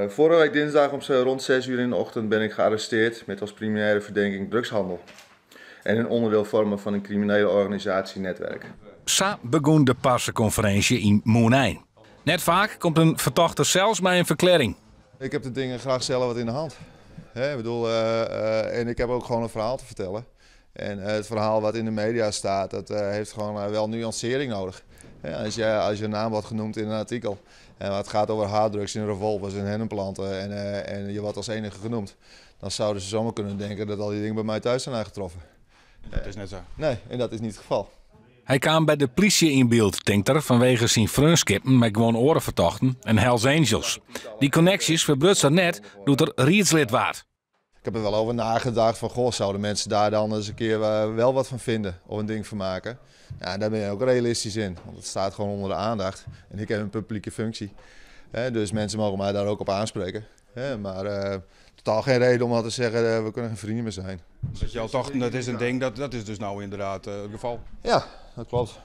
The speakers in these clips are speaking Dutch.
Vorige week dinsdag om rond 6 uur in de ochtend ben ik gearresteerd met als primaire verdenking drugshandel. En een onderdeel vormen van een criminele organisatienetwerk. Zo begon de persconferentie in Moenijn. Net vaak komt een verdachte zelfs bij een verklaring. Ik heb de dingen graag zelf wat in de hand. En ik heb ook gewoon een verhaal te vertellen. En het verhaal wat in de media staat, dat heeft gewoon wel nuancering nodig. Als je naam wordt genoemd in een artikel en het gaat over harddrugs in revolvers en hennenplanten en je wordt als enige genoemd, dan zouden ze zomaar kunnen denken dat al die dingen bij mij thuis zijn aangetroffen. Dat is net zo. Nee, en dat is niet het geval. Hij kwam bij de politie in beeld, denkt er, vanwege zijn vriendskippen met gewoon orenvertochten en Hells Angels. Die connecties verbrutst er net doet er rietslid waard. Ik heb er wel over nagedacht van, goh, zouden mensen daar dan eens een keer wel wat van vinden of een ding van maken. Ja, daar ben je ook realistisch in, want het staat gewoon onder de aandacht. En ik heb een publieke functie, dus mensen mogen mij daar ook op aanspreken. Maar totaal geen reden om al te zeggen, we kunnen geen vrienden meer zijn. Dat jouw tochten, dat is een ding, dat is dus nou inderdaad het geval. Ja, dat klopt.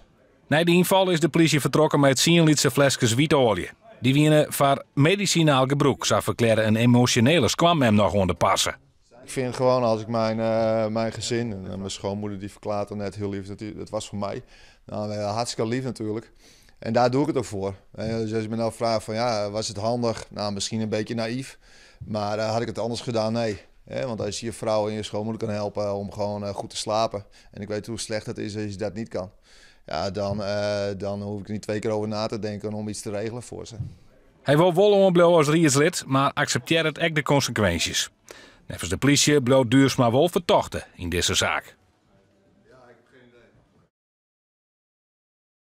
Na die inval is de politie vertrokken met 10 liter flesjes wietolie. Die wienen voor medicinaal gebruik, zou verklaren een emotionele kwam hem nog onder passen. Ik vind gewoon als ik mijn gezin en mijn schoonmoeder die verklaart dan net heel lief, dat was voor mij. Nou, hartstikke lief natuurlijk. En daar doe ik het ook voor. Dus als je me nou vraagt van ja, was het handig? Nou, misschien een beetje naïef. Maar had ik het anders gedaan? Nee. Want als je je vrouw en je schoonmoeder kan helpen om gewoon goed te slapen. En ik weet hoe slecht het is als je dat niet kan. Ja, dan hoef ik er niet 2 keer over na te denken om iets te regelen voor ze. Hij wil wel onblijven als rietslid, maar accepteert het ook de consequenties. Nevens de politie bloot Duursma wel vertochten in deze zaak.